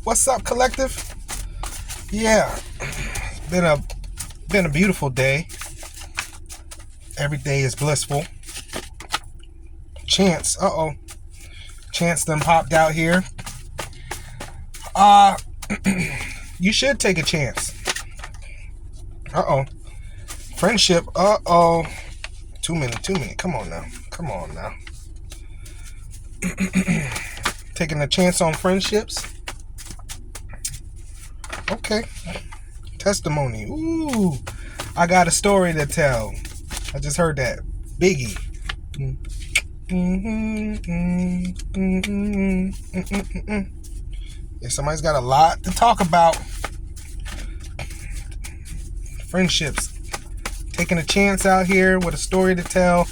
What's up, collective? Yeah, been a been a beautiful day. Every day is blissful. Chance, Chance done popped out here. You should take a chance. Friendship. 2 minutes. Come on now. Taking a chance on friendships. Okay. Testimony. Ooh, I got a story to tell. I just heard that. Biggie. Yeah, somebody's got a lot to talk about. Friendships. Taking a chance out here with a story to tell.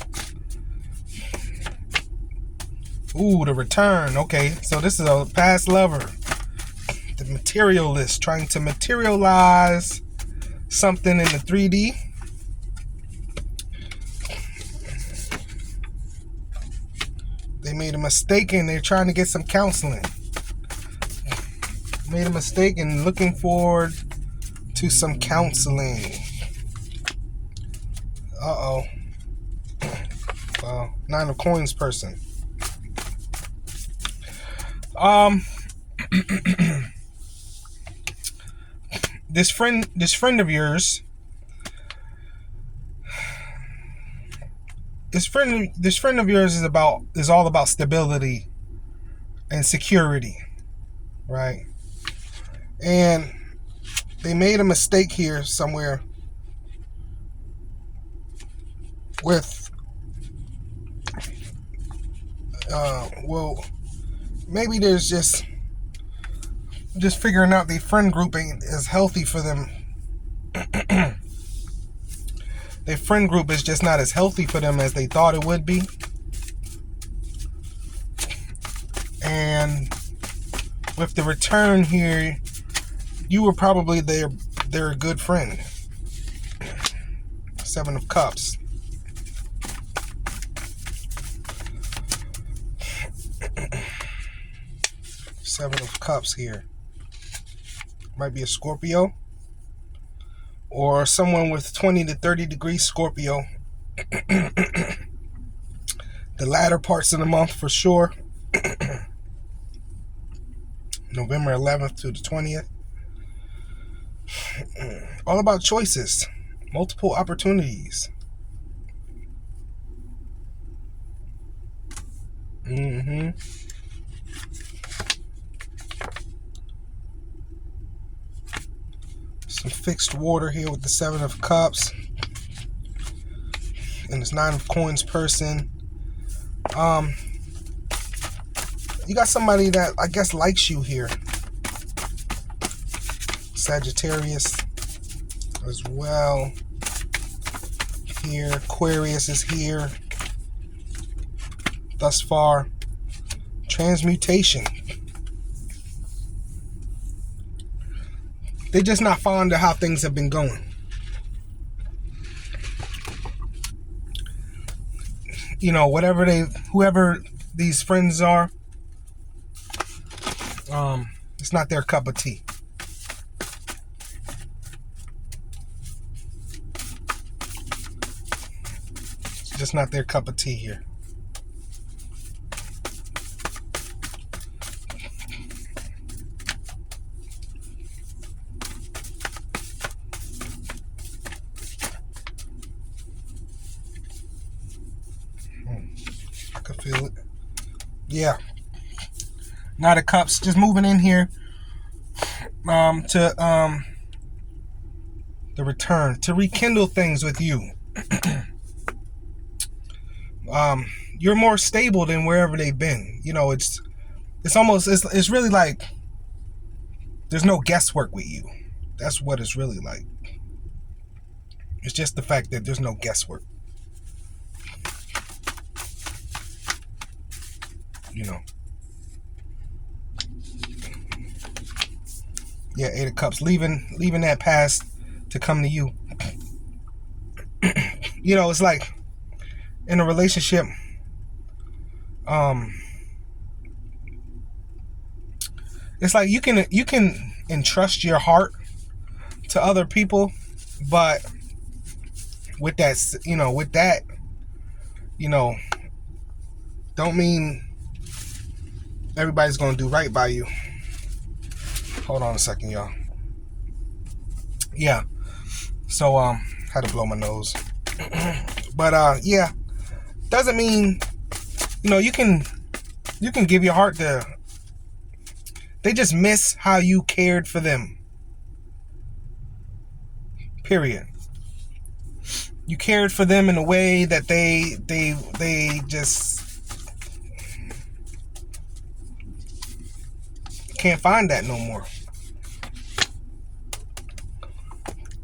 Ooh, the return. Okay, so this is a past lover. The materialist trying to materialize something in the 3D. They made a mistake and they're trying to get some counseling. Made a mistake and looking forward to some counseling. Nine of Coins person. This friend of yours. This friend of yours is all about stability and security, right? And they made a mistake here somewhere with maybe there's just figuring out the friend group ain't as healthy for them. Their friend group is just not as healthy for them as they thought it would be. And with the return here, you were probably their good friend. 7 of Cups. Seven of Cups here. Might be a Scorpio. Or someone with 20 to 30 degrees Scorpio. The latter parts of the month for sure. November 11th to the 20th. All about choices. Multiple opportunities. Some fixed water here with the 7 of Cups. And this 9 of Coins person. You got somebody that I guess likes you here. Sagittarius as well. Here. Aquarius is here. Thus far. Transmutation. They're just not fond of how things have been going. You know, whoever these friends are, it's not their cup of tea. It's just not their cup of tea here. I could feel it. Yeah. Knight of Cups just moving in here to the return, to rekindle things with you. You're more stable than wherever they've been. You know, it's really like there's no guesswork with you. That's what it's really like. It's just the fact that there's no guesswork. You know. Yeah, 8 of Cups. Leaving that past to come to you. You know, it's like in a relationship, It's like you can entrust your heart to other people, but with that, don't mean everybody's gonna do right by you. Hold on a second, y'all. Yeah. So had to blow my nose. But yeah, doesn't mean you can give your heart to. They just miss how you cared for them. Period. You cared for them in a way that they just can't find that no more.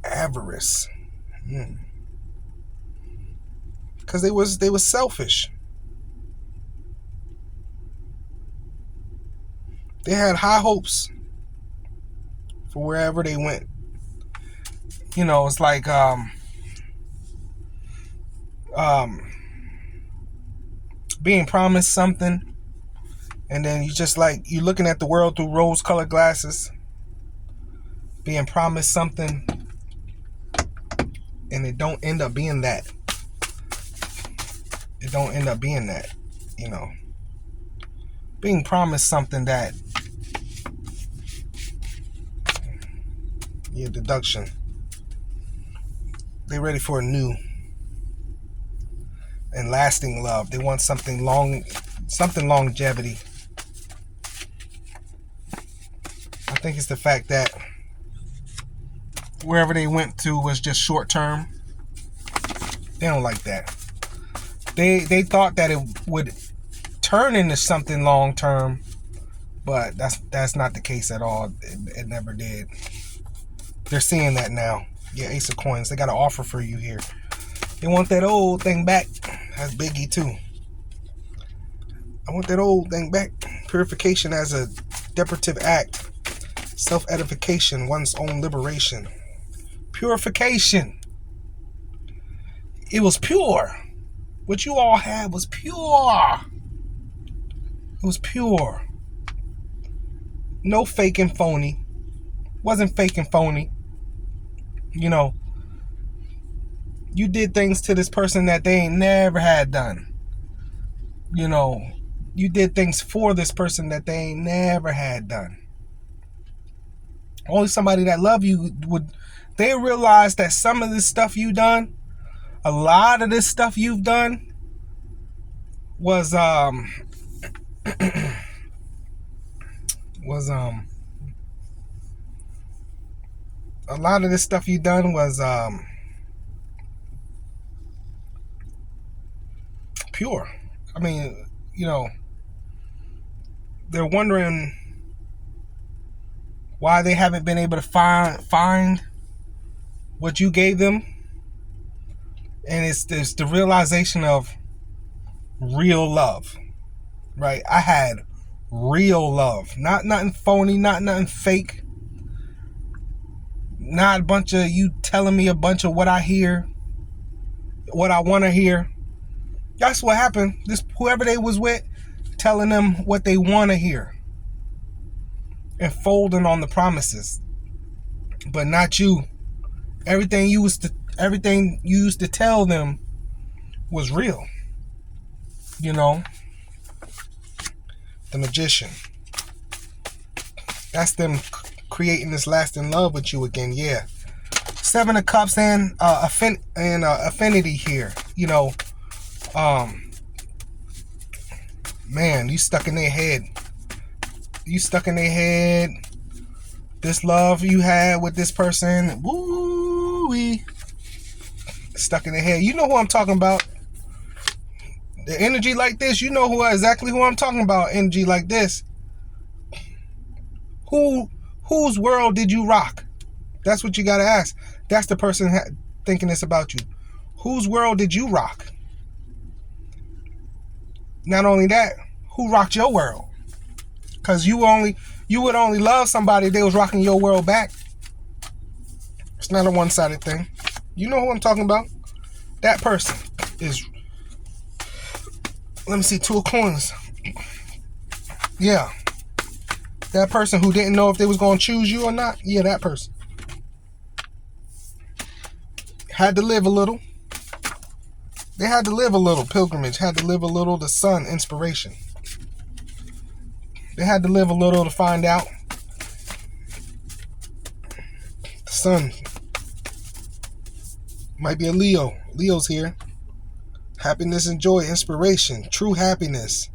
Avarice. Because they was selfish. They had high hopes for wherever they went. It's like being promised something, and then you're looking at the world through rose-colored glasses. Being promised something, and it don't end up being that. It don't end up being that. Being promised something that deduction. They're ready for a new and lasting love. They want something longevity. I think it's the fact that wherever they went to was just short term. They don't like that. They thought that it would turn into something long term, but that's not the case at all. It never did. They're seeing that now. Yeah, Ace of Coins. They got an offer for you here. They want that old thing back. That's Biggie too. I want that old thing back. Purification as a decorative act. Self-edification, one's own liberation. Purification. It was pure. What you all had was pure. It was pure. No fake and phony. Wasn't fake and phony. You did things to this person that they ain't never had done. You did things for this person that they ain't never had done. Only somebody that love you they realize that some of this stuff you done, a lot of this stuff you've done was a lot of this stuff you done was pure. I mean, they're wondering why they haven't been able to find what you gave them. And it's the realization of real love, right? I had real love, not nothing phony, not nothing fake, not a bunch of you telling me a bunch of what I hear, what I want to hear. That's what happened. Whoever they was with, telling them what they want to hear and folding on the promises, but not you. Everything you used to tell them was real. The Magician. That's them creating this lasting love with you again. Yeah. 7 of Cups and affinity here. Man, you stuck in their head. This love you had with this person, woo-wee, stuck in their head. You know who I'm talking about. The energy like this, exactly who I'm talking about. Energy like this. Whose world did you rock? That's what you gotta ask. That's the person thinking this about you. Whose world did you rock? Not only that, who rocked your world? Because you would only love somebody if they was rocking your world back. It's not a one-sided thing. You know who I'm talking about. That person is, let me see, 2 of Coins. Yeah. That person who didn't know if they was going to choose you or not. Yeah, that person. Had to live a little. They had to live a little pilgrimage. Had to live a little the sun inspiration. They had to live a little to find out. The sun might be a Leo. Leo's here. Happiness and joy, inspiration, true happiness.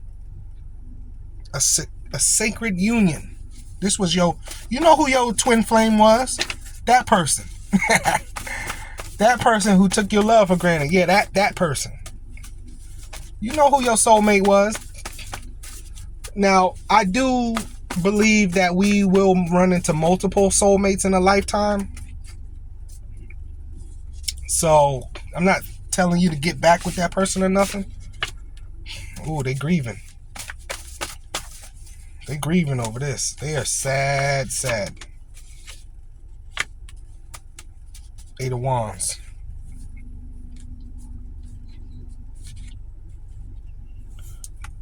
A sacred union. This was you know who your twin flame was? That person. That person who took your love for granted. Yeah, that person. You know who your soulmate was. Now, I do believe that we will run into multiple soulmates in a lifetime. So, I'm not telling you to get back with that person or nothing. Oh, they grieving. They grieving over this. They are sad. Eight of Wands.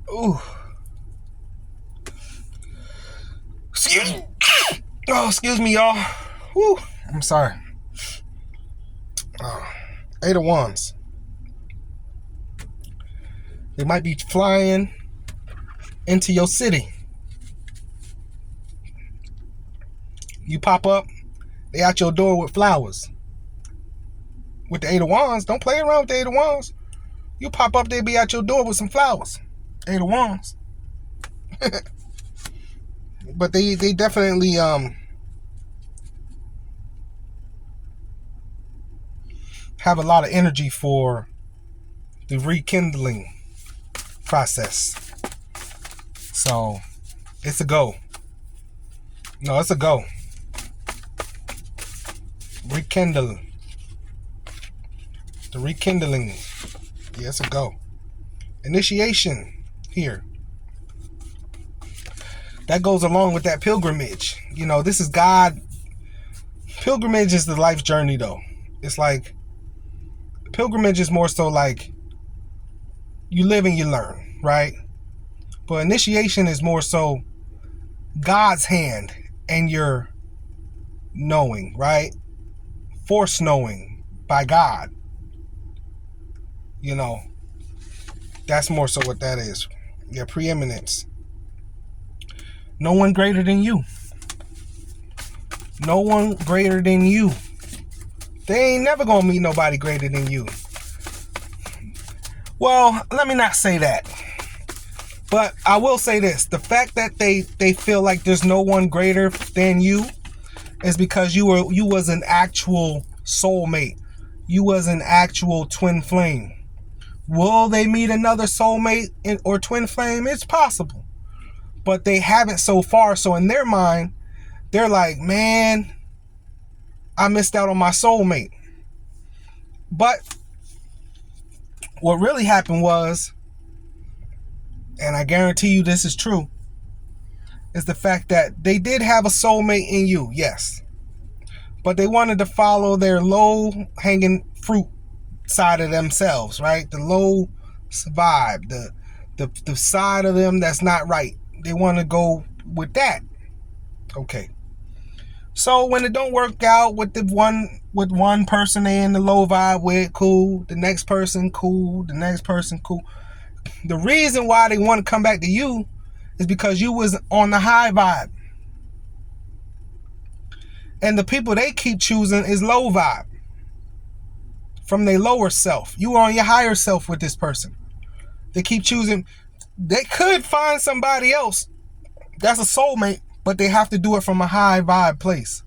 Ooh. Excuse me, y'all. Woo. I'm sorry. Eight of Wands. They might be flying into your city. You pop up, they at your door with flowers. With the Eight of Wands, don't play around with the Eight of Wands. You pop up, they be at your door with some flowers. Eight of Wands. But they definitely have a lot of energy for the rekindling process. So it's a go. No, it's a go. Rekindle. The rekindling. Yeah, it's a go. Initiation here. That goes along with that pilgrimage. You know, this is God. Pilgrimage is the life journey, though. It's like, pilgrimage is more so like you live and you learn, right? But initiation is more so God's hand and your knowing, right? Force knowing by God. You know, that's more so what that is. Your preeminence. No one greater than you. No one greater than you. They ain't never gonna meet nobody greater than you. Well, let me not say that. But I will say this. The fact that they feel like there's no one greater than you is because you was an actual soulmate. You was an actual twin flame. Will they meet another soulmate or twin flame? It's possible. But they haven't so far. So in their mind, they're like, man, I missed out on my soulmate. But what really happened was, and I guarantee you this is true, is the fact that they did have a soulmate in you, yes. But they wanted to follow their low-hanging fruit side of themselves, right? The low vibe, the side of them that's not right. They want to go with that. Okay. So when it don't work out with one person they in the low vibe with, cool. The next person, cool. The next person, cool. The reason why they want to come back to you is because you was on the high vibe. And the people they keep choosing is low vibe. From their lower self. You are on your higher self with this person. They keep choosing. They could find somebody else that's a soulmate, but they have to do it from a high vibe place.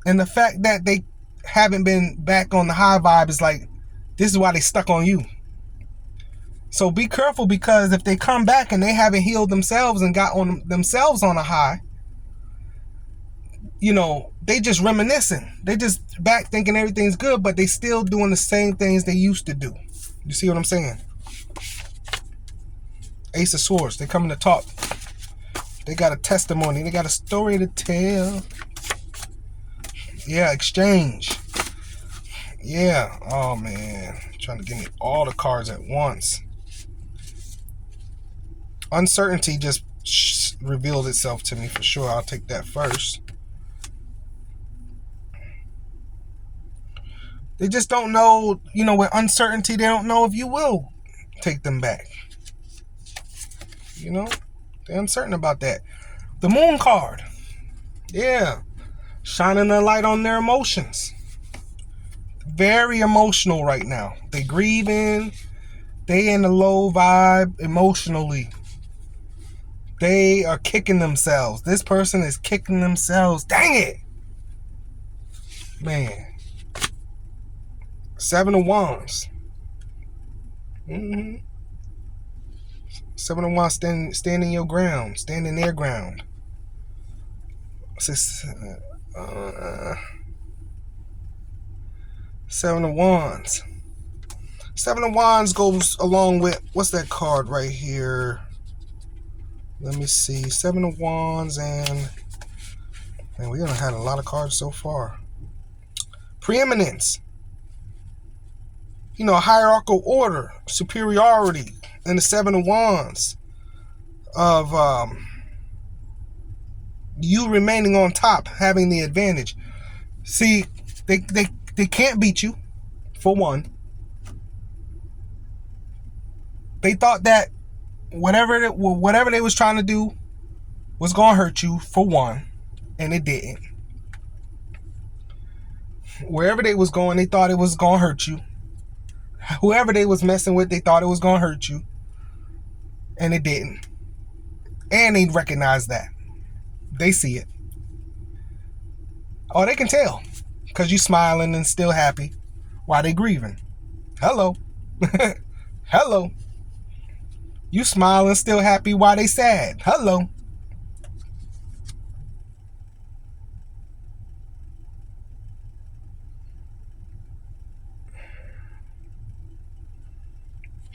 And the fact that they haven't been back on the high vibe is like, this is why they stuck on you. So be careful, because if they come back and they haven't healed themselves and got on themselves on a high, you know, they just reminiscing. They just back thinking everything's good, but they still doing the same things they used to do. You see what I'm saying? Ace of Swords, they coming to talk. They got a testimony. They got a story to tell. Yeah, exchange. Yeah. Oh, man. Trying to give me all the cards at once. Uncertainty just revealed itself to me for sure. I'll take that first. They just don't know, with uncertainty, they don't know if you will take them back. They're uncertain about that. The Moon card. Yeah. Shining a light on their emotions. Very emotional right now. They grieving. They in a low vibe emotionally. They are kicking themselves. This person is kicking themselves. Dang it. Man. 7 of Wands. Seven of Wands, standing your ground, standing their ground. Seven of Wands. Seven of Wands goes along with, what's that card right here? Let me see. Seven of Wands and we done had a lot of cards so far. Preeminence. Hierarchical order, superiority, and the Seven of Wands of you remaining on top, having the advantage. See, they can't beat you, for one. They thought that whatever they was trying to do was going to hurt you, for one, and it didn't. Wherever they was going, they thought it was going to hurt you. Whoever they was messing with, they thought it was going to hurt you, and it didn't. And they recognize that. They see it. Oh, they can tell, because you smiling and still happy while they grieving. Hello. Hello. You smiling, still happy while they sad. Hello.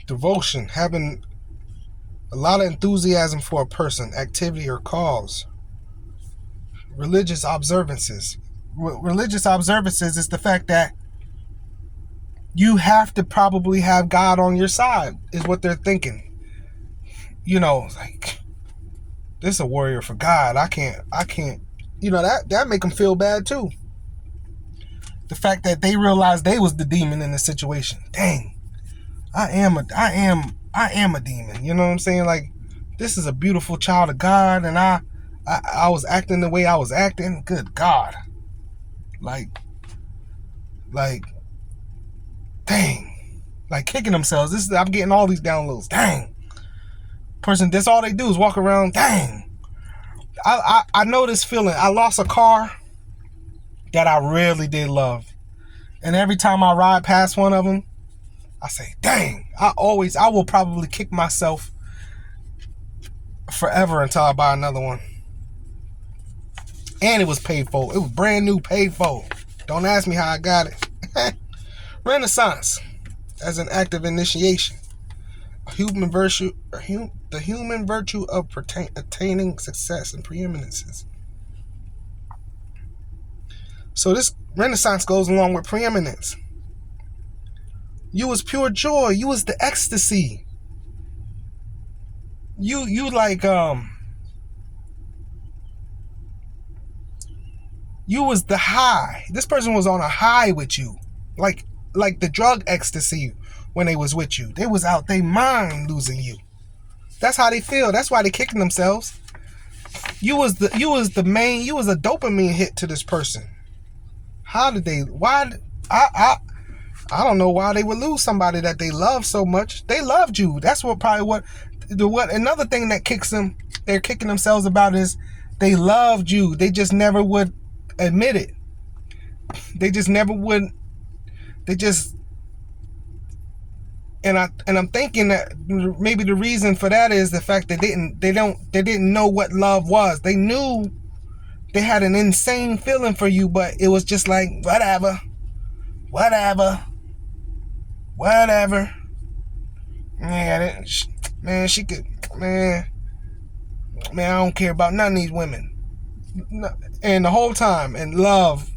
Devotion, having a lot of enthusiasm for a person, activity, or cause. Religious observances. Religious observances is the fact that you have to probably have God on your side, is what they're thinking. Like, this is a warrior for God. I can't, that make them feel bad too. The fact that they realized they was the demon in the situation. Dang. I am a demon. You know what I'm saying? Like, this is a beautiful child of God, and I was acting the way I was acting. Good God. Like, dang. Like, kicking themselves. I'm getting all these downloads. Dang. Person, that's all they do is walk around. Dang. I know this feeling. I lost a car that I really did love. And every time I ride past one of them, I say, dang, I will probably kick myself forever until I buy another one. And it was paid for. It was brand new, paid for. Don't ask me how I got it. Renaissance, as an act of initiation. The human virtue of attaining success and preeminences. So this Renaissance goes along with preeminence. You was pure joy. You was the ecstasy. You like you was the high. This person was on a high with you, like the drug ecstasy when they was with you. They was out they mind losing you. That's how they feel. That's why they kicking themselves. You was a dopamine hit to this person. Why? I don't know why they would lose somebody that they love so much. They loved you. That's what another thing that kicks them, they're kicking themselves about, is they loved you. They just never would admit it. They just never would. And I'm thinking that maybe the reason for that is the fact that they didn't know what love was. They knew they had an insane feeling for you, but it was just like, whatever. Man, she could, man, I don't care about none of these women. And the whole time, in love,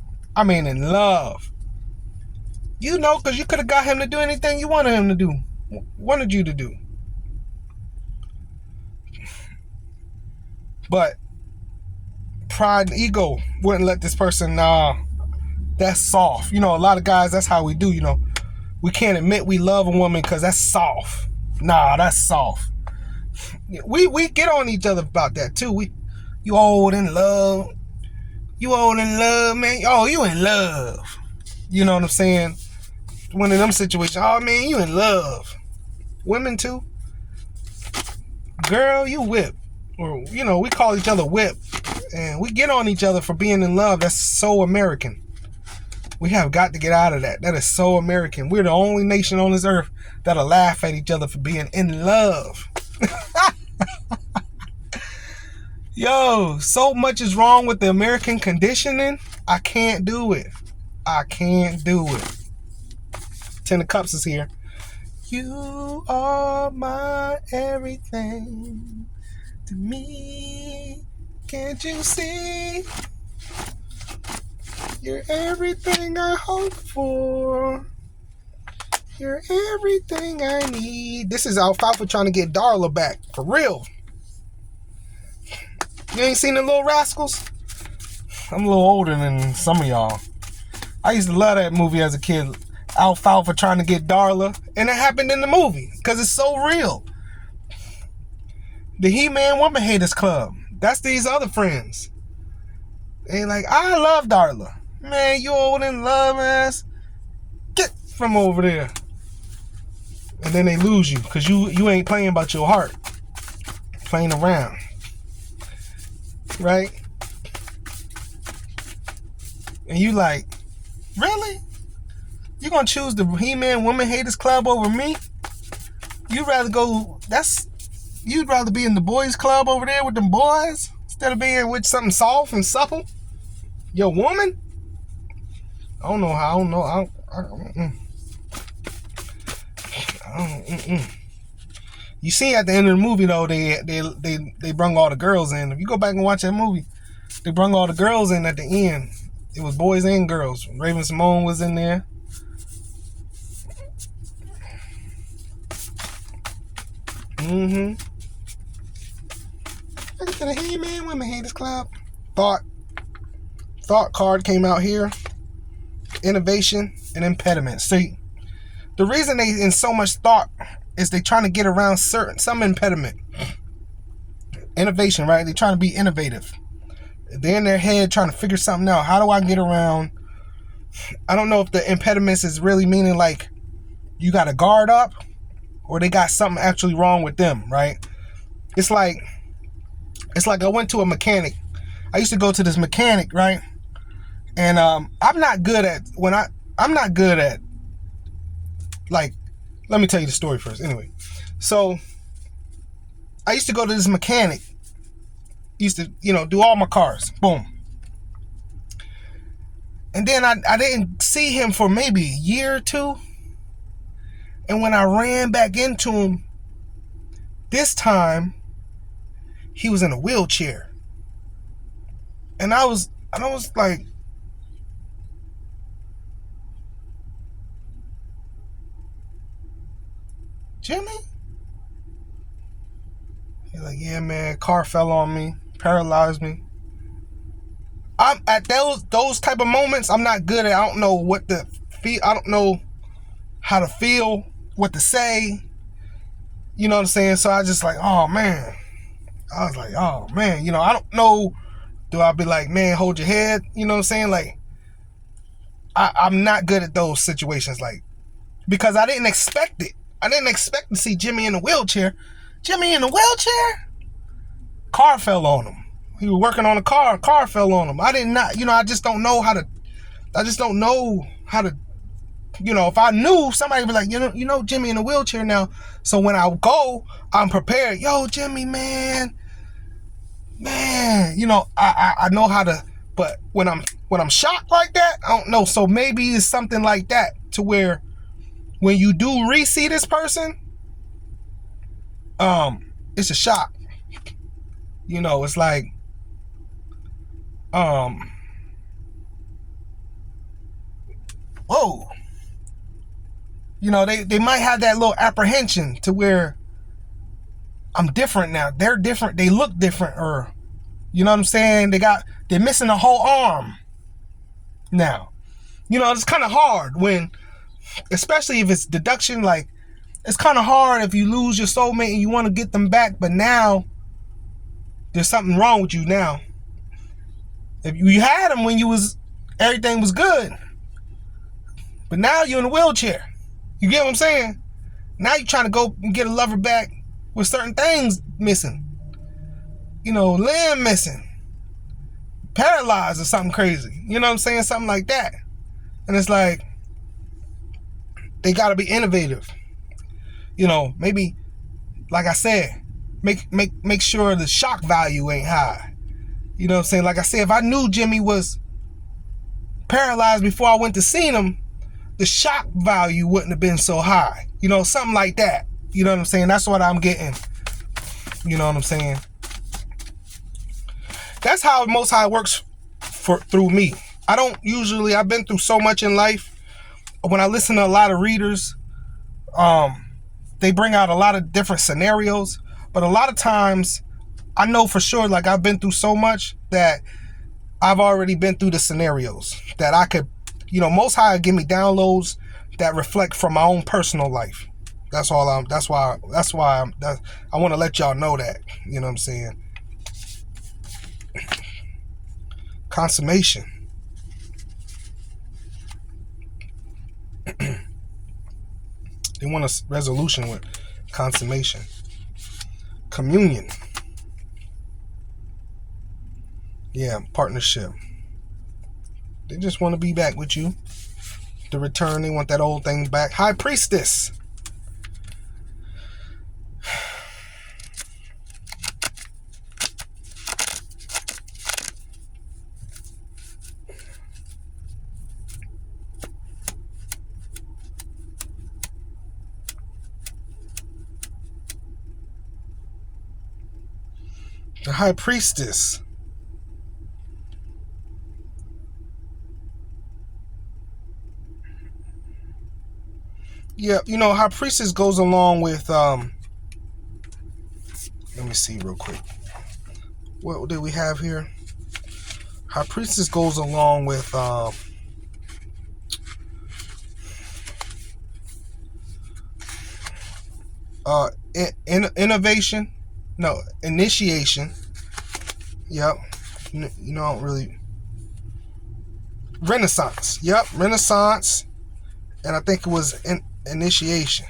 because you could have got him to do anything you wanted you to do. But pride and ego wouldn't let this person, that's soft. You know, a lot of guys, that's how we do, you know. We can't admit we love a woman because that's soft. Nah, that's soft. We get on each other about that too. You old in love. You old in love, man. Oh, you in love. You know what I'm saying? One of them situations. Oh, man, you in love. Women too. Girl, you whip. Or, you know, we call each other whip. And we get on each other for being in love. That's so American. We have got to get out of that. That is so American. We're the only nation on this earth that'll laugh at each other for being in love. Yo, so much is wrong with the American conditioning. I can't do it. I can't do it. Ten of Cups is here. You are my everything to me. Can't you see? You're everything I hope for. You're everything I need. This is Alfalfa trying to get Darla back. For real. You ain't seen the Little Rascals? I'm a little older than some of y'all. I used to love that movie as a kid. Alfalfa trying to get Darla. And it happened in the movie. Because it's so real. The He-Man Woman Haters Club. That's these other friends. They like, I love Darla. Man, you old in love ass. Get from over there. And then they lose you. Because you ain't playing about your heart. Playing around. Right? And you like, really? You gonna choose the He-Man Woman Haters Club over me? You'd rather be in the boys club over there with them boys instead of being with something soft and supple? Your woman? I don't know how. You see at the end of the movie though, they brung all the girls in. If you go back and watch that movie, they brung all the girls in at the end. It was boys and girls. Raven-Symoné was in there. Look at the He-Man Women Haters Club. Thought card came out here. Innovation and impediment. See, the reason they in so much thought is they trying to get around some impediment. Innovation, right? They trying to be innovative. They're in their head trying to figure something out. How do I get around? I don't know if the impediments is really meaning like you got to guard up or they got something actually wrong with them, right? It's like I went to a mechanic. I used to go to this mechanic, right? And I'm not good at like, let me tell you the story first. Anyway, so I used to go to this mechanic. Used to, do all my cars. Boom. And then I didn't see him for maybe a year or two. And when I ran back into him, this time, he was in a wheelchair. And I was like, Jimmy? He's like, yeah, man, car fell on me, paralyzed me. I'm at those type of moments, I'm not good at, I don't know what to feel, I don't know how to feel, what to say. You know what I'm saying? So I just like, oh man. I was like, oh man, I don't know. Do I be like, man, hold your head? You know what I'm saying? Like, I'm not good at those situations, like, because I didn't expect it. I didn't expect to see Jimmy in a wheelchair. Jimmy in a wheelchair? Car fell on him. He was working on a car. Car fell on him. I just don't know how to, if I knew, somebody would be like, Jimmy in a wheelchair now. So when I go, I'm prepared. Yo, Jimmy, man, I know how to, but when I'm shocked like that, I don't know. So maybe it's something like that to where when you do re-see this person, it's a shock. It's like, whoa. They might have that little apprehension to where I'm different now. They're different. They look different, or You know what I'm saying? They're missing a whole arm now. You know, it's kind of hard when, especially if it's deduction, like, it's kind of hard if you lose your soulmate and you want to get them back, but now there's something wrong with you now. If you had them when everything was good, but now you're in a wheelchair. You get what I'm saying? Now you're trying to go and get a lover back with certain things missing. You know, limb missing, paralyzed or something crazy. You know what I'm saying? Something like that. And it's like, they got to be innovative. You know, maybe, like I said, make sure the shock value ain't high. You know what I'm saying? Like I said, if I knew Jimmy was paralyzed before I went to see him, the shock value wouldn't have been so high. You know, something like that. You know what I'm saying? That's what I'm getting. You know what I'm saying? That's how Most High works through me. I've been through so much in life. When I listen to a lot of readers, they bring out a lot of different scenarios, but a lot of times I know for sure, like, I've been through so much that I've already been through the scenarios that I could, you know, Most High give me downloads that reflect from my own personal life. That's why I want to let y'all know that, you know what I'm saying? Consummation. They want a resolution with consummation. Communion. Yeah, partnership. They just want to be back with you. The return, they want that old thing back. High priestess. The high priestess. Yeah, you know, high priestess goes along with, let me see real quick. What did we have here? High priestess goes along with, innovation. No, initiation. Yep. You know, I don't really. Renaissance. Yep, Renaissance. And I think it was initiation.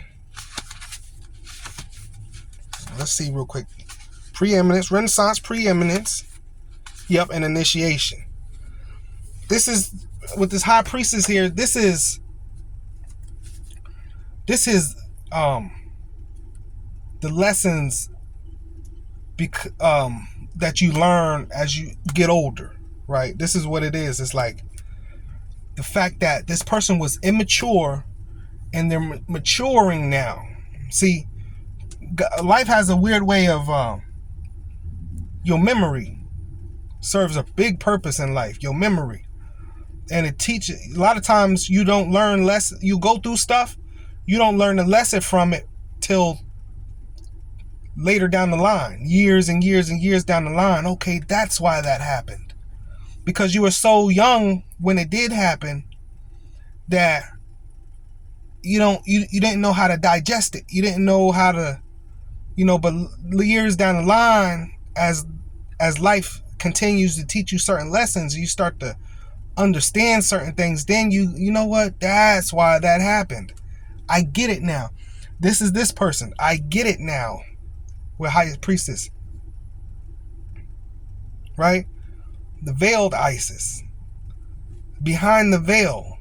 Let's see real quick. Preeminence, Renaissance, preeminence. Yep, and initiation. This is, with this high priestess here, this is the lessons that you learn as you get older, right? This is what it is. It's like the fact that this person was immature and they're maturing now. See, life has a weird way of your memory serves a big purpose in life. Your memory, and it teaches. A lot of times you don't learn less. You go through stuff, you don't learn a lesson from it till later down the line, years and years and years down the line. Okay, that's why that happened, because you were so young when it did happen that you didn't know how to digest it. You didn't know how to, but years down the line, as life continues to teach you certain lessons, you start to understand certain things. Then you know what? That's why that happened. I get it now. This is this person. I get it now. With high priestess, right? The veiled Isis, behind the veil.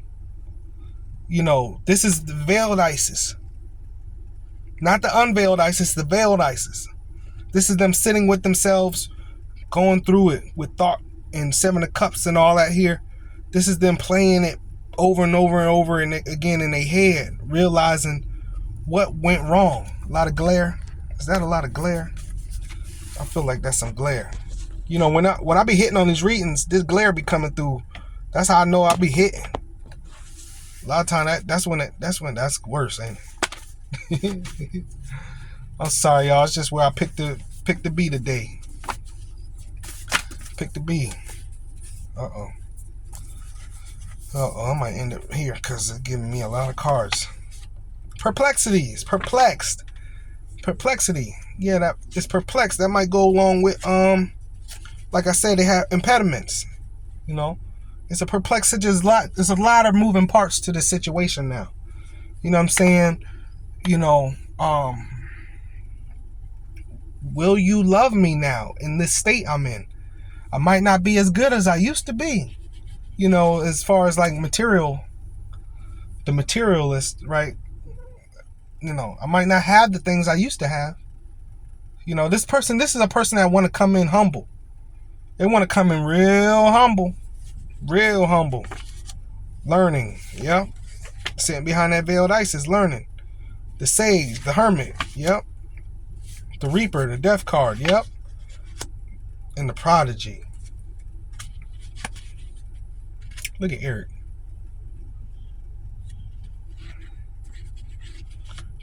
This is the veiled Isis, not the unveiled Isis. The veiled Isis. This is them sitting with themselves, going through it with thought and Seven of Cups and all that here. This is them playing it over and over and over and again in their head, realizing what went wrong. A lot of glare. Is that a lot of glare? I feel like that's some glare. When I be hitting on these readings, this glare be coming through. That's how I know I be hitting. A lot of time that's when that's worse, ain't it? I'm sorry, y'all. It's just where I picked the beat today. Pick the B. I might end up here because it's giving me a lot of cards. Perplexities. Perplexed. Perplexity. Yeah, that is perplexed. That might go along with like I said, they have impediments. You know, it's a perplexity. There's a lot of moving parts to the situation now. You know what I'm saying? You know, will you love me now in this state I'm in? I might not be as good as I used to be. You know, as far as like the materialist, right? You know, I might not have the things I used to have. You know, this is a person that want to come in humble. They want to come in real humble. Learning, yeah. Sitting behind that veiled ice is learning. The sage, the hermit, yep. The reaper, the death card, yep. And the prodigy. Look at Eric.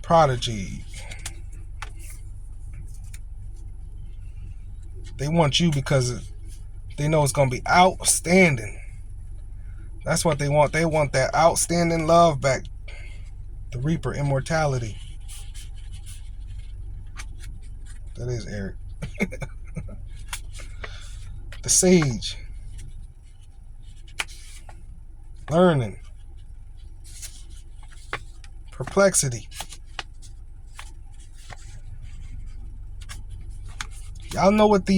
Prodigy. They want you because they know it's going to be outstanding. That's what they want. They want that outstanding love back. The Reaper, immortality. That is Eric. The Sage. Learning. Perplexity. Y'all know what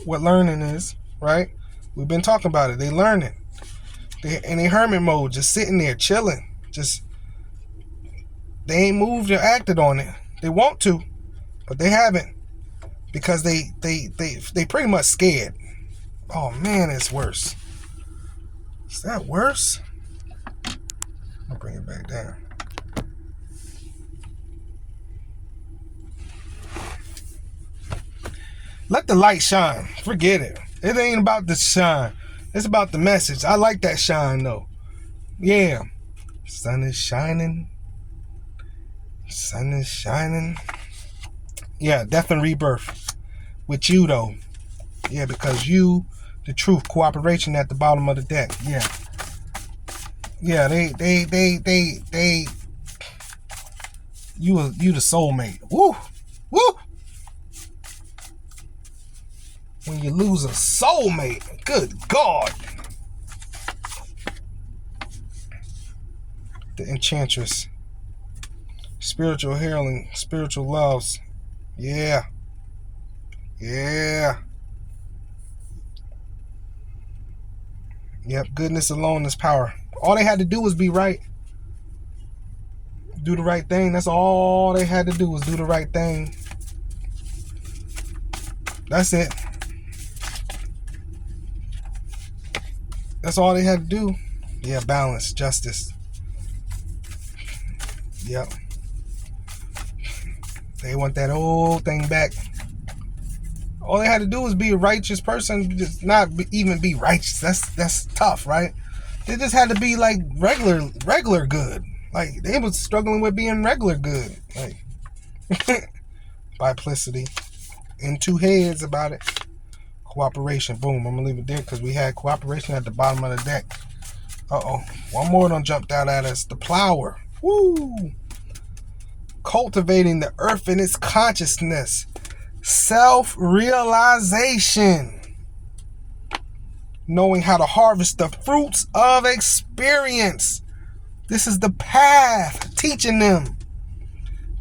what learning is, right? We've been talking about it. They learning. They in a hermit mode, just sitting there chilling. They ain't moved or acted on it. They want to, but they haven't because they pretty much scared. Oh man, it's worse. Is that worse? I'll bring it back down. Let the light shine. Forget it. It ain't about the shine. It's about the message. I like that shine though. Yeah. Sun is shining. Sun is shining. Yeah, death and rebirth. With you though. Yeah, because you, the truth, cooperation at the bottom of the deck. Yeah. Yeah, they you the soulmate. Woo! Woo! When you lose a soulmate, good God. The Enchantress. Spiritual healing, spiritual loves. Yeah. Yeah. Yep, goodness alone is power. All they had to do was be right. Do the right thing. That's all they had to do was do the right thing. That's it. That's all they had to do. Yeah, balance, justice. Yep. They want that old thing back. All they had to do was be a righteous person, just not even be righteous. That's tough, right? They just had to be like regular good. Like they was struggling with being regular good. Like biplicity. In two heads about it. Cooperation. Boom. I'm gonna leave it there because we had cooperation at the bottom of the deck. One more done jumped out at us. The Plower. Woo! Cultivating the earth in its consciousness. Self-realization. Knowing how to harvest the fruits of experience. This is the path. Teaching them.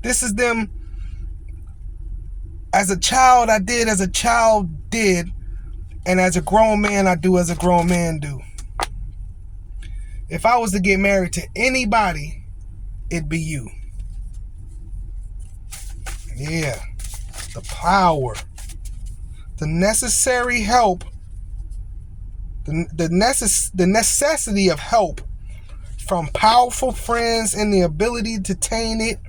This is them. As a child, I did as a child did. And as a grown man, I do as a grown man do. If I was to get married to anybody, it'd be you. Yeah. The power. The necessary help. The necessity of help from powerful friends and the ability to attain it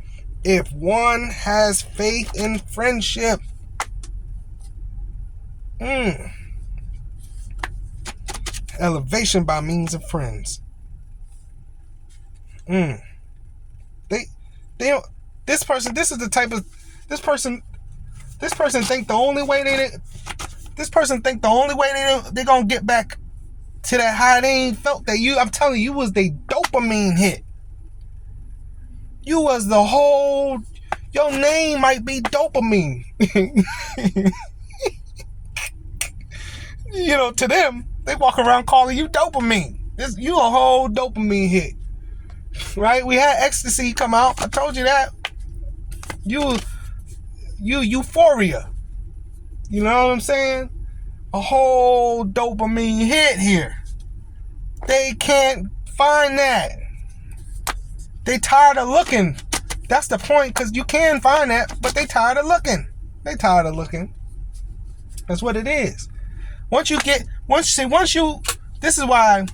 if one has faith in friendship. Elevation by means of friends. They don't. This person think the only way This person think the only way they're gonna get back to that high they ain't felt that I'm telling you was the dopamine hit. You was the whole, your name might be dopamine. You know, to them, they walk around calling you dopamine. You a whole dopamine hit. Right? We had ecstasy come out. I told you that. You euphoria. You know what I'm saying? A whole dopamine hit here. They can't find that. They tired of looking. That's the point, because you can find that, but they tired of looking. That's what it is. This is why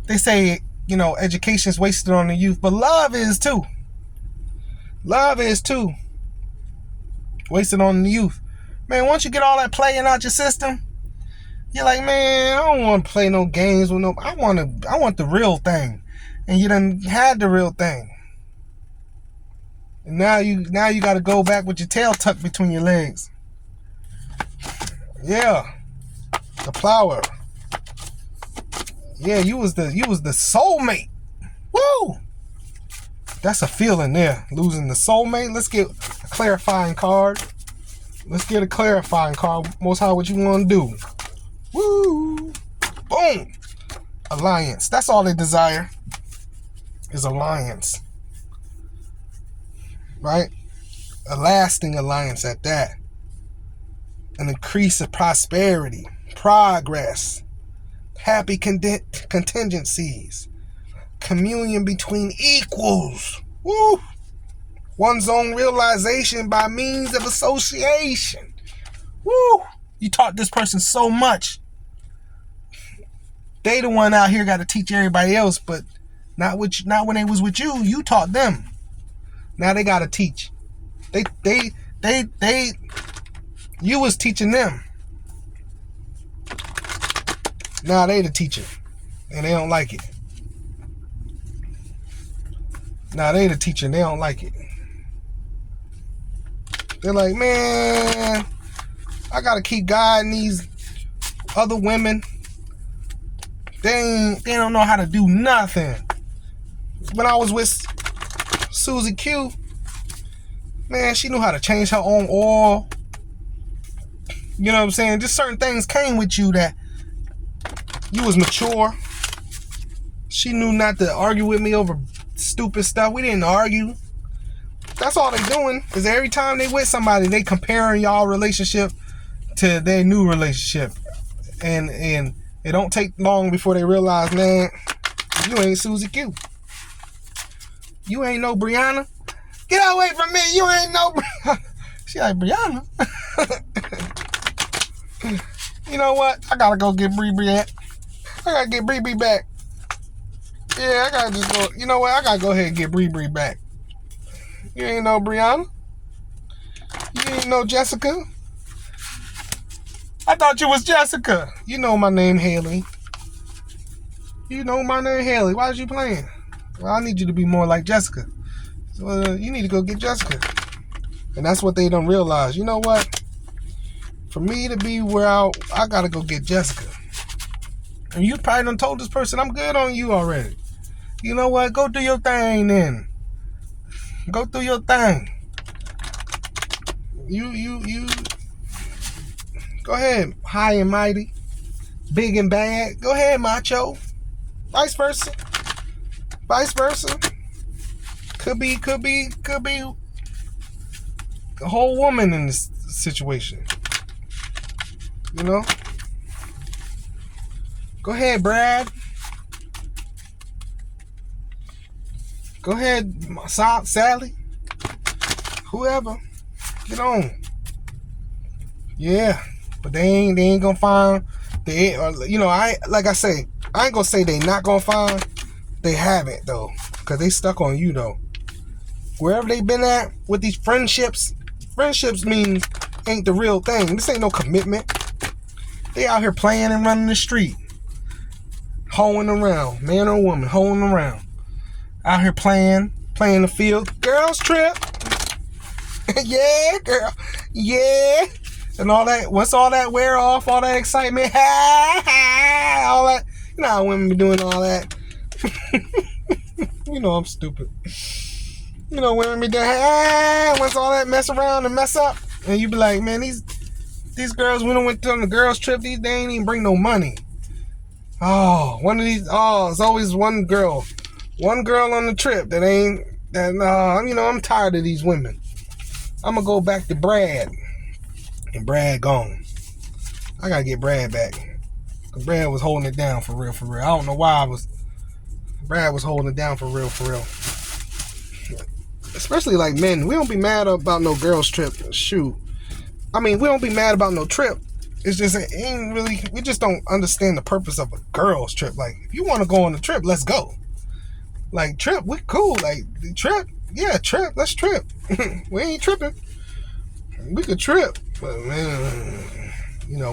they say, you know, education is wasted on the youth, but love is too. Wasted on the youth. Man, once you get all that playing out your system, you're like, man, I don't want to play no games with I want the real thing. And you done had the real thing. And now you got to go back with your tail tucked between your legs. Yeah. The flower. Yeah, you was the soulmate. Woo! That's a feeling there. Losing the soulmate. Let's get a clarifying card. Most High, what you want to do? Woo! Boom! Alliance. That's all they desire. Is alliance. Right? A lasting alliance at that. An increase of prosperity. Progress. Happy contingencies. Communion between equals. Woo! One's own realization by means of association. Woo! You taught this person so much. They the one out here got to teach everybody else, but not when they was with you. You taught them. Now they got to teach. You was teaching them. Now they the teacher, and they don't like it. Now they the teacher, and they don't like it. They're like, man, I gotta keep guiding these other women. They don't know how to do nothing. When I was with Susie Q, man, she knew how to change her own oil. You know what I'm saying? Just certain things came with you that you was mature. She knew not to argue with me over stupid stuff. We didn't argue. That's all they doing, is every time they with somebody, they comparing y'all relationship to their new relationship. And it don't take long before they realize, man, you ain't Susie Q. You ain't no Brianna. Get away from me. You ain't no Brianna. She like, Brianna? You know what? I gotta go get Bree at. I gotta get Bree back. Yeah, I gotta just go. You know what? I gotta go ahead and get Bree back. You ain't no Brianna. You ain't no Jessica. I thought you was Jessica. You know my name, Haley. Why is you playing? Well, I need you to be more like Jessica. So you need to go get Jessica. And that's what they don't realize. You know what? For me to be where I gotta go get Jessica. And you probably done told this person, I'm good on you already. You know what? Go do your thing then. Go through your thing. You go ahead, high and mighty, big and bad. Go ahead, macho. Vice versa. Could be a whole woman in this situation. You know? Go ahead, Brad. Go ahead, Sally. Whoever. Get on. Yeah. But they ain't gonna find like I say, I ain't gonna say they not gonna find. They haven't though. Cause they stuck on you though. Wherever they been at with these friendships means ain't the real thing. This ain't no commitment. They out here playing and running the street. Hoeing around. Man or woman, hoeing around. Out here playing the field. Girls trip. Yeah, girl. Yeah. and all that. Once all that wear off, all that excitement, all that. You know how women be doing all that. You know I'm stupid. You know women be doing. Once all that mess around and mess up, and you be like, man, these girls, when I went on the girls trip, they ain't even bring no money. Oh, one of these. Oh, it's always one girl on the trip that ain't. That you know, I'm tired of these women. I'm gonna go back to Brad, and Brad gone. I gotta get Brad back. Cause Brad was holding it down for real. I don't know why Brad was holding it down for real. Especially like men, we don't be mad about no girls trip. Shoot, I mean, we don't be mad about no trip. It's just it ain't really. We just don't understand the purpose of a girls trip. Like, if you want to go on a trip, let's go. Like, trip, we cool. Like, the trip, yeah, trip. Let's trip. We ain't tripping. We could trip, but man, you know,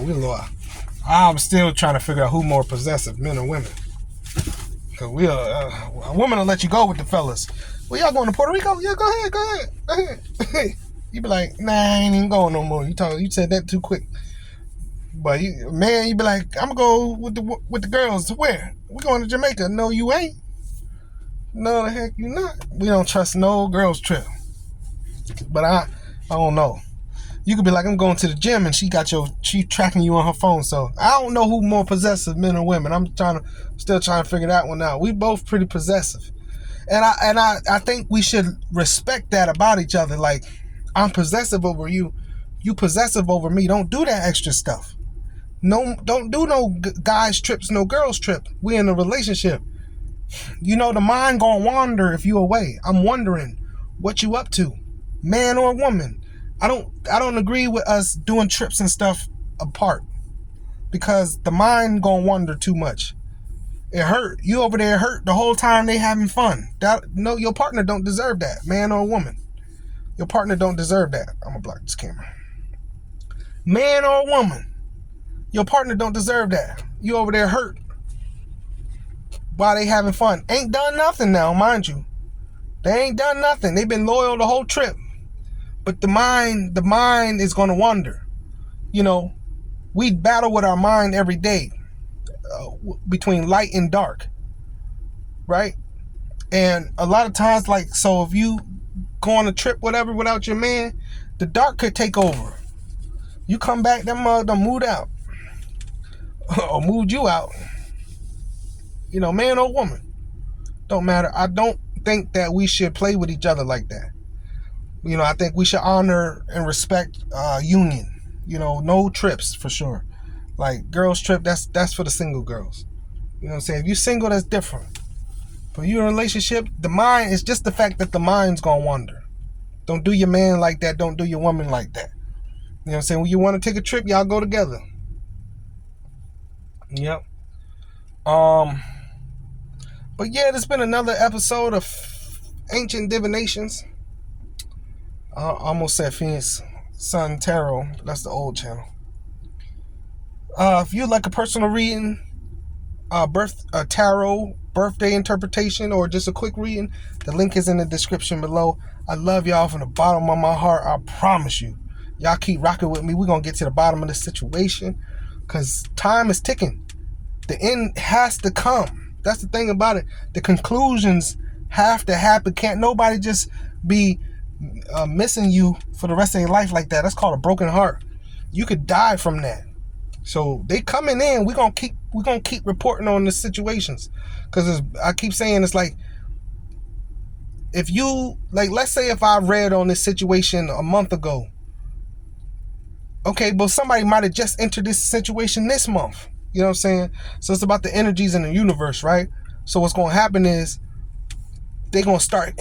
I'm still trying to figure out who more possessive, men or women. Cause a woman will let you go with the fellas. Well, y'all going to Puerto Rico? Yeah, go ahead. You be like, nah, I ain't even going no more. You said that too quick. But you be like, I'm gonna go with the girls to where? We going to Jamaica? No, you ain't. No, the heck you not. We don't trust no girls trip. But I don't know. You could be like, I'm going to the gym, and she tracking you on her phone. So I don't know who more possessive, men or women. I'm still trying to figure that one out. We both pretty possessive, and I think we should respect that about each other. Like, I'm possessive over you, you possessive over me. Don't do that extra stuff. No, don't do no guys trips, no girls trip. We in a relationship. You know, the mind gonna wander if you away. I'm wondering what you up to, man or woman. I don't agree with us doing trips and stuff apart, because the mind gonna wander too much. It hurt. You over there hurt the whole time they having fun. No, your partner don't deserve that, man or woman. Your partner don't deserve that. I'm gonna block this camera. Man or woman, your partner don't deserve that. You over there hurt while they having fun. Ain't done nothing now, mind you. They ain't done nothing. They've been loyal the whole trip. But the mind is going to wander. You know, we battle with our mind every day, between light and dark, right? And a lot of times, like, so if you go on a trip, whatever, without your man, the dark could take over. You come back, that mug done moved out. Or moved you out. You know, man or woman, don't matter. I don't think that we should play with each other like that. You know, I think we should honor and respect union. You know, no trips for sure. Like, girls trip, that's for the single girls. You know what I'm saying? If you're single, that's different. But you're in a relationship, the mind is just the fact that the mind's gonna wander. Don't do your man like that. Don't do your woman like that. You know what I'm saying? When you want to take a trip, y'all go together. Yep. But yeah, there's been another episode of Ancient Divinations. I almost said Phoenix Sun Tarot. That's the old channel. If you'd like a personal reading, tarot, birthday interpretation, or just a quick reading, the link is in the description below. I love y'all from the bottom of my heart. I promise you. Y'all keep rocking with me. We're going to get to the bottom of this situation, because time is ticking. The end has to come. That's the thing about it. The conclusions have to happen. Can't nobody just be missing you for the rest of your life like that. That's called a broken heart. You could die from that. So they coming in. We're gonna keep reporting on the situations, because I keep saying, it's like, if you, like, let's say if I read on this situation a month ago, okay, but somebody might have just entered this situation this month. You know what I'm saying? So it's about the energies in the universe, right? So what's going to happen is they're going to start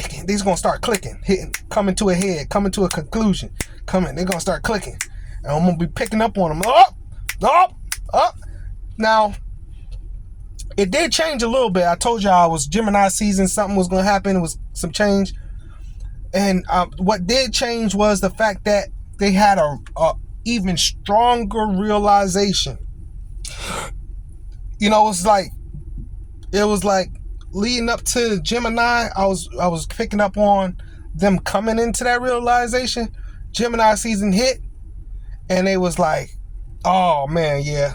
clicking, hitting, coming to a head, coming to a conclusion, they're going to start clicking. And I'm going to be picking up on them. Up. Now, it did change a little bit. I told y'all I was Gemini season. Something was going to happen. It was some change. And what did change was the fact that they had a even stronger realization. You know, it was like leading up to Gemini, I was picking up on them coming into that realization. Gemini season hit, And they was like, oh man, yeah.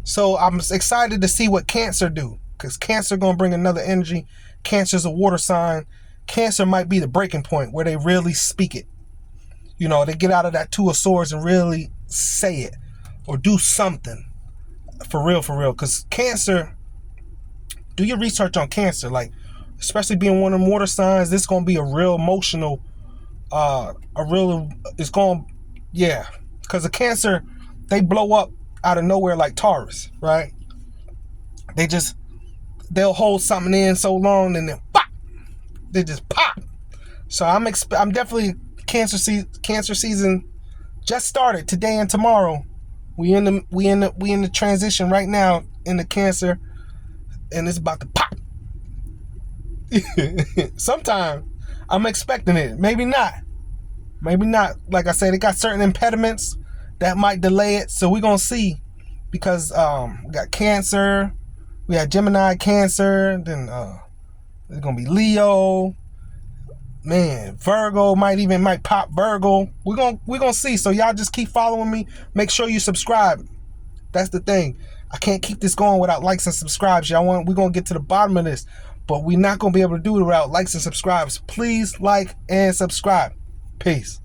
So I'm excited to see what Cancer do, because Cancer gonna bring another energy. Cancer's a water sign. Cancer might be the breaking point where they really speak it. You know, they get out of that Two of Swords and really say it or do something for real, because Cancer, do your research on Cancer, like, especially being one of them water signs. This gonna be a real emotional, it's gonna, yeah, because the Cancer, they blow up out of nowhere like Taurus, right? They'll hold something in so long and then pop, they just pop. So I'm definitely Cancer season just started today and tomorrow. We in the transition right now in the Cancer, and it's about to pop. Sometime I'm expecting it. Maybe not. Like I said, it got certain impediments that might delay it. So we're gonna see, because we got Cancer, we got Gemini, Cancer, then it's gonna be Leo. Man, Virgo might pop Virgo. We're gonna see. So y'all just keep following me. Make sure you subscribe. That's the thing. I can't keep this going without likes and subscribes. We're gonna get to the bottom of this, but we're not gonna be able to do it without likes and subscribes. Please like and subscribe. Peace.